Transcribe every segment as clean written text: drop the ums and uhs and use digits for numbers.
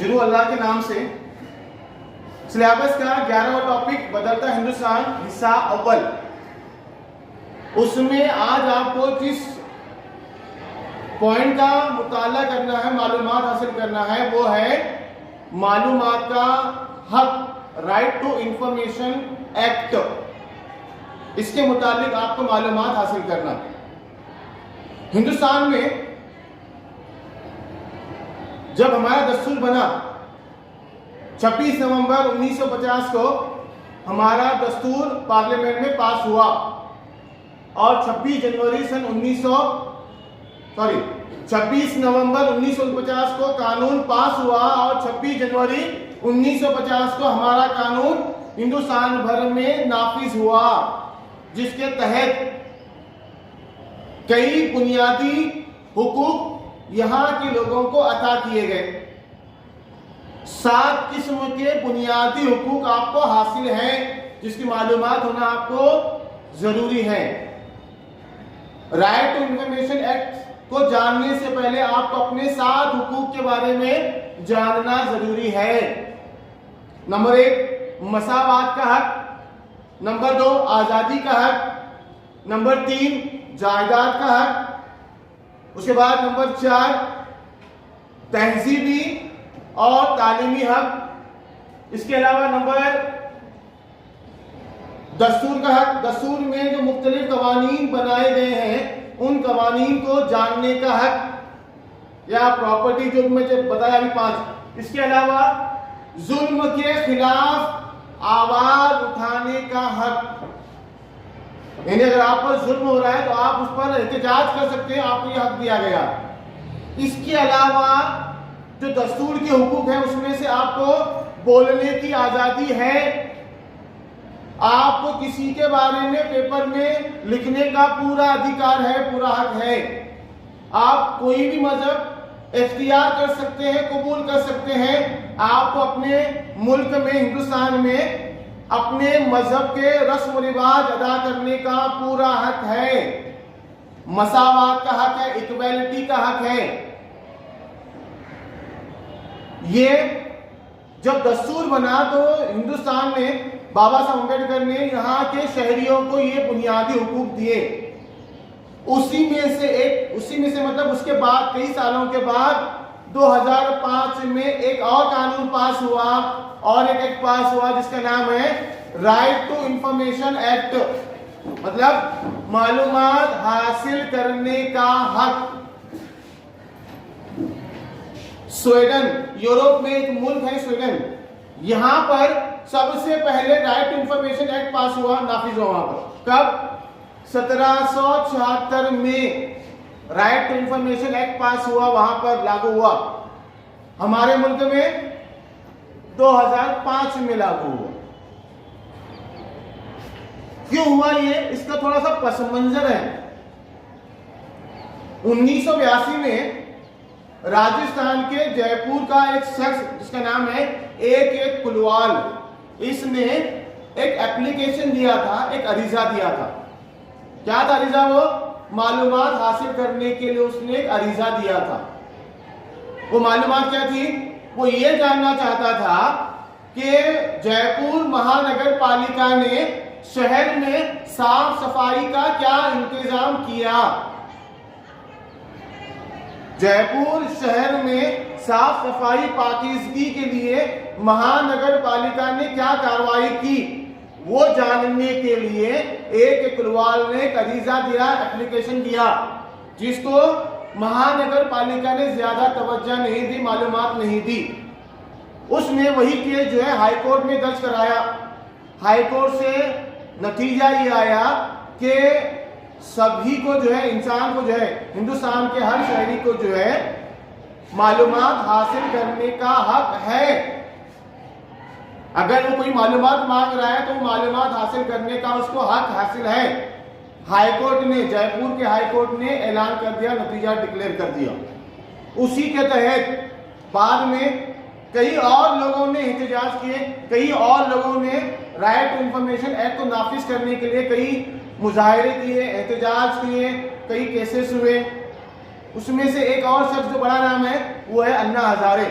शुरू अल्लाह के नाम से। सिलेबस का 11वां टॉपिक बदलता हिंदुस्तान हिस्सा अव्वल। उसमें आज आपको जिस पॉइंट का मुताला करना है, मालूमात हासिल करना है, वो है मालूमात का हक, राइट टू इंफॉर्मेशन एक्ट। इसके मुताबिक आपको मालूमात हासिल करना है। हिंदुस्तान में जब हमारा दस्तूर बना 26 नवंबर 1950 को हमारा दस्तूर पार्लियामेंट में पास हुआ और 26 नवंबर 1949 को कानून पास हुआ और 26 जनवरी 1950 को हमारा कानून हिंदुस्तान भर में नाफिज हुआ, जिसके तहत कई बुनियादी हुकूक यहां के लोगों को अता किए गए। 7 किस्म के बुनियादी हुकूक आपको हासिल हैं, जिसकी मालूमात होना आपको जरूरी है। राइट टू इंफॉर्मेशन एक्ट को जानने से पहले आपको अपने 7 हुकूक के बारे में जानना जरूरी है। नंबर 1 मसावात का हक, नंबर 2 आजादी का हक, नंबर 3 जायदाद का हक, उसके बाद नंबर 4 तहजीबी और तालीमी हक। इसके अलावा नंबर दस्तूर का हक, दस्तूर में जो मुख्तलिफ कवानीन बनाए गए हैं उन कवानीन को जानने का हक, या प्रॉपर्टी जो मुझे बताया अभी 5। इसके अलावा जुल्म के खिलाफ आवाज उठाने का हक, यानी अगर आप पर जुल्म हो रहा है तो आप उस पर एहतजाज कर सकते हैं, आपको यह हक दिया गया। इसके अलावा जो दस्तूर के हुकूक है उसमें से आपको बोलने की आजादी है, आपको किसी के बारे में पेपर में लिखने का पूरा अधिकार है, पूरा हक है। आप कोई भी मजहब इख्तियार कर सकते हैं, कबूल कर सकते हैं। आपको अपने मुल्क में, हिंदुस्तान में अपने मजहब के रस्म रिवाज अदा करने का पूरा हक है। मसावात का हक है, इक्वालिटी का हक है। ये जब दस्तूर बना तो हिंदुस्तान में बाबा साहब अम्बेडकर ने यहाँ के शहरियों को ये बुनियादी हुकूक दिए। उसी में से मतलब उसके बाद कई सालों के बाद 2005 में एक और कानून पास हुआ और एक एक्ट पास हुआ जिसका नाम है राइट टू इंफॉर्मेशन एक्ट, मतलब मालूमात हासिल करने का हक। स्वीडन, यूरोप में एक मुल्क है स्वीडन, यहां पर सबसे पहले right to information act pass हुआ, नाफिज हुआ। वहां पर कब? 1776 में right to information act pass हुआ, वहां पर लागू हुआ। हमारे मुल्क में 2005 में लागू हुआ। क्यों हुआ ये? इसका थोड़ा सा पस मंजर है। 1982 में राजस्थान के जयपुर का एक शख्स जिसका नाम है एक कुलवाल, इसने एक एप्लीकेशन दिया था, एक अरीजा दिया था। क्या था अरीजा? वो मालूमात हासिल करने के लिए उसने एक अरीजा दिया था। वो मालूमात क्या थी? वो ये जानना चाहता था कि जयपुर महानगर पालिका ने शहर में साफ सफाई का क्या इंतजाम किया। जयपुर शहर में साफ सफाई पाकीज़गी के लिए महानगर पालिका ने क्या कार्रवाई की, वो जानने के लिए एक कुलवाल ने एक अरीजा दिया, एप्लीकेशन दिया, जिसको महानगर पालिका ने ज्यादा तवज्जो नहीं दी, मालूमात नहीं दी। उसने वही केस जो है हाईकोर्ट में दर्ज कराया। हाईकोर्ट से नतीजा ये आया कि सभी को जो है, इंसान को जो है, हिंदुस्तान के हर शहरी को जो है मालूमात हासिल करने का हक है। अगर वो कोई मालूमात मांग रहा है तो मालूमात हासिल करने का उसको हक हासिल है। हाईकोर्ट ने, जयपुर के हाईकोर्ट ने ऐलान कर दिया, नतीजा डिक्लेयर कर दिया। उसी के तहत बाद में कई और लोगों ने एहतजाज किए, कई और लोगों ने राइट टू इंफॉर्मेशन एक्ट को नाफिज करने के लिए कई मुजाहरे किए, एहतजाज किए, कई केसेस हुए। उसमें से एक और शख्स जो बड़ा नाम है वो है अन्ना हजारे।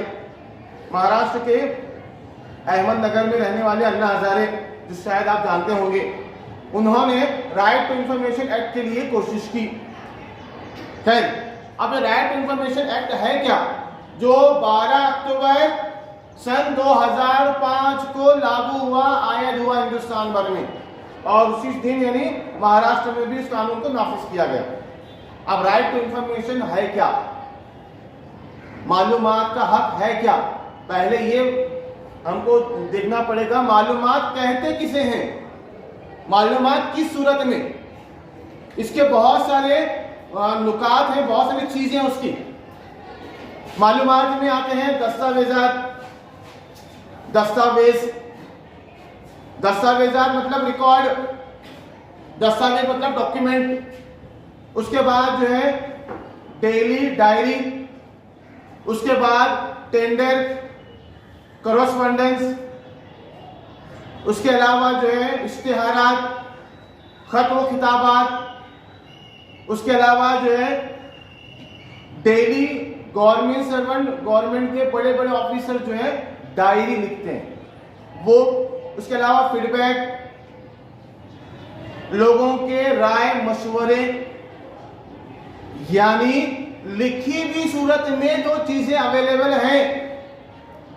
महाराष्ट्र के अहमदनगर में रहने वाले अन्ना हजारे, जो शायद आप जानते होंगे, उन्होंने राइट टू इंफॉर्मेशन एक्ट के लिए कोशिश की। खैर, अब ये राइट टू इंफॉर्मेशन एक्ट है क्या, जो 12 अक्टूबर सन 2005 को लागू हुआ, आयद हुआ हिंदुस्तान भर में, और उसी दिन यानी महाराष्ट्र में भी इस कानून को नाफिज किया गया। अब राइट टू इंफॉर्मेशन है क्या, मालूमात का हक है क्या, पहले ये हमको देखना पड़ेगा मालूमात कहते किसे हैं, मालूमात किस सूरत में। इसके बहुत सारे नुकात हैं, बहुत सारी चीजें हैं उसकी। मालूमात में आते हैं दस्तावेजात, दस्तावेजात मतलब रिकॉर्ड, दस्तावेज मतलब डॉक्यूमेंट। उसके बाद जो है डेली डायरी, उसके बाद टेंडर, करस्पॉन्डेंस, उसके अलावा जो है इश्तिहारात, खत व खिताबात, उसके अलावा जो है डेली गवर्नमेंट सर्वेंट, गवर्नमेंट के बड़े बड़े ऑफिसर जो है डायरी लिखते हैं वो, उसके अलावा फीडबैक, लोगों के राय मशवरे, यानी लिखी हुई सूरत में जो चीजें अवेलेबल हैं,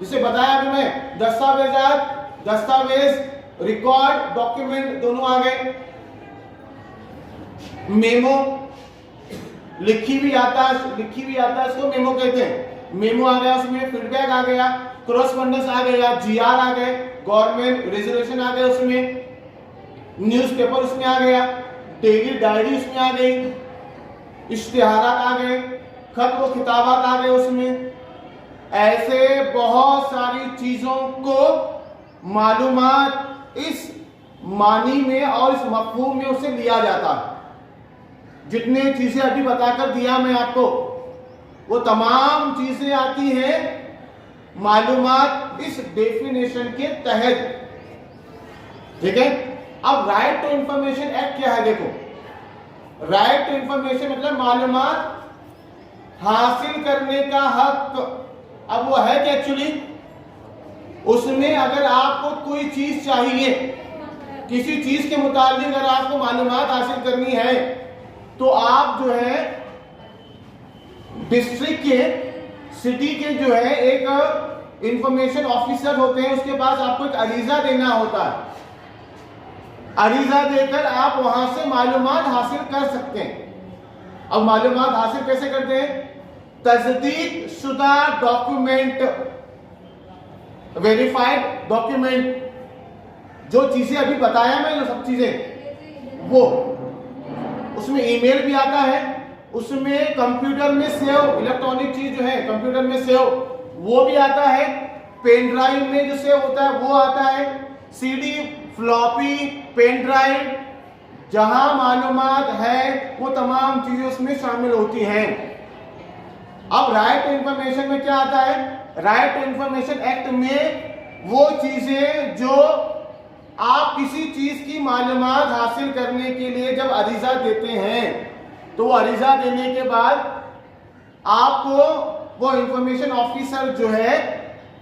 जिसे बताया अभी मैं, दस्तावेजात, दस्तावेज, रिकॉर्ड, डॉक्यूमेंट दोनों आ गए। मेमो, लिखी हुई आता है, इसको मेमो कहते हैं। मेमो आ गया, उसमें फीडबैक आ गया, करस्पॉन्डेंस आ गया, जीआर आ गए, गवर्नमेंट रेजोल्यूशन आ गया, उसमें न्यूज़पेपर उसमें आ गया, डेली डायरी उसमें आ गई, इश्तिहारात आ गए, खत व खिताबात आ गए उसमें। ऐसे बहुत सारी चीजों को मालूमात इस मानी में और इस मफहूम में उसे लिया जाता है। जितने चीजें अभी बताकर दिया मैं आपको, वो तमाम चीजें आती हैं मालूमात इस डेफिनेशन के तहत। ठीक है, अब राइट टू इंफॉर्मेशन एक्ट क्या है, देखो, राइट टू इंफॉर्मेशन मतलब मालूमात हासिल करने का हक। अब वो है क्या एक्चुअली, उसमें अगर आपको कोई चीज चाहिए, किसी चीज के मुताबिक अगर आपको मालूमात हासिल करनी है, तो आप जो है डिस्ट्रिक्ट के, सिटी के जो है एक इंफॉर्मेशन ऑफिसर होते हैं, उसके पास आपको एक अरीजा देना होता है। अरीजा देकर आप वहां से मालूमात हासिल कर सकते हैं। अब मालूमात हासिल कैसे करते हैं, तस्दीक शुदा डॉक्यूमेंट, वेरीफाइड डॉक्यूमेंट, जो चीजें अभी बताया मैं, जो सब चीजें, वो उसमें ईमेल भी आता है, उसमें कंप्यूटर में सेव, इलेक्ट्रॉनिक चीज जो है कंप्यूटर में सेव, वो भी आता है, पेन ड्राइव में जो सेव होता है वो आता है, सीडी, फ्लॉपी, पेन ड्राइव, जहां मालूमात है वो तमाम चीजें उसमें शामिल होती हैं। अब राइट टू इंफॉर्मेशन में क्या आता है, राइट टू इंफॉर्मेशन एक्ट में वो चीजें जो आप किसी चीज की मालूमात हासिल करने के लिए जब अरीजा देते हैं, तो वो अरीजा देने के बाद आपको वो इंफॉर्मेशन ऑफिसर जो है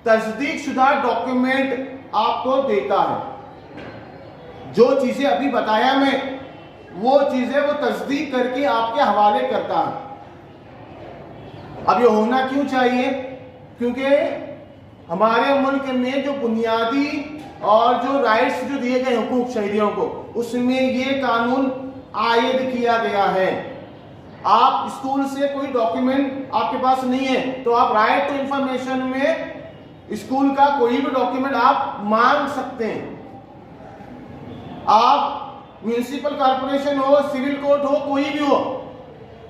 तस्दीक शुदा डॉक्यूमेंट आपको देता है। जो चीजें अभी बताया मैं, वो चीजें वो तस्दीक करके आपके हवाले करता है। अब ये होना क्यों चाहिए, क्योंकि हमारे मुल्क में जो बुनियादी और जो राइट्स जो दिए गए हुकूक शहरियों को, उसमें ये कानून आयद किया गया है। आप स्कूल से कोई डॉक्यूमेंट आपके पास नहीं है, तो आप राइट टू इंफॉर्मेशन में स्कूल का कोई भी डॉक्यूमेंट आप मांग सकते हैं। आप म्यूनिसिपल कॉर्पोरेशन हो, सिविल कोर्ट हो, कोई भी हो,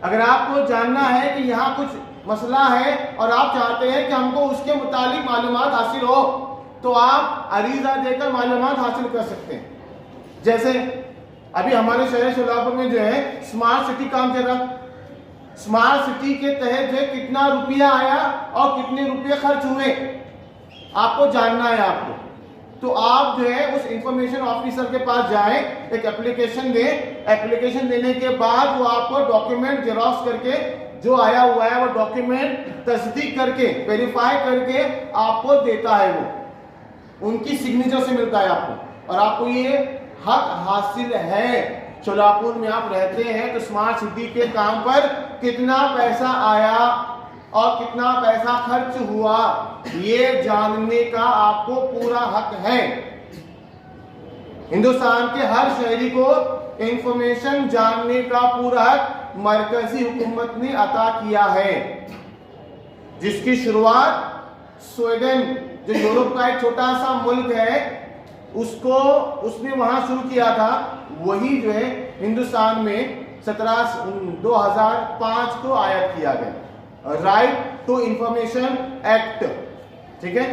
अगर आपको जानना है कि यहाँ कुछ मसला है और आप चाहते हैं कि हमको उसके मुतालिक मालूमात हासिल हो, तो आप अरीजा देकर मालूमात हासिल कर सकते हैं। जैसे अभी हमारे शहर शोलापुर में जो है स्मार्ट सिटी काम चल रहा, स्मार्ट सिटी के तहत जो है कितना रुपया आया और कितने रुपये खर्च हुए आपको जानना है आपको, तो आप जो है उस इंफॉर्मेशन ऑफिसर के पास जाएं, एक एप्लीकेशन दें, एप्लीकेशन देने के बाद वो आपको डॉक्यूमेंट जेरॉक्स करके जो आया हुआ है वो डॉक्यूमेंट तस्दीक करके वेरीफाई करके आपको देता है, वो उनकी सिग्नेचर से मिलता है आपको, और आपको ये हक हासिल है। शोलापुर में आप रहते हैं तो स्मार्ट सिटी के काम पर कितना पैसा आया और कितना पैसा खर्च हुआ, ये जानने का आपको पूरा हक है। हिंदुस्तान के हर शहरी को इंफॉर्मेशन जानने का पूरा हक मरकजी हुकूमत ने अता किया है, जिसकी शुरुआत स्वीडन, जो यूरोप का एक छोटा सा मुल्क है, उसने वहां शुरू किया था। वही जो है हिंदुस्तान में 2005 को आयत किया गया, राइट टू इंफॉर्मेशन एक्ट, ठीक है।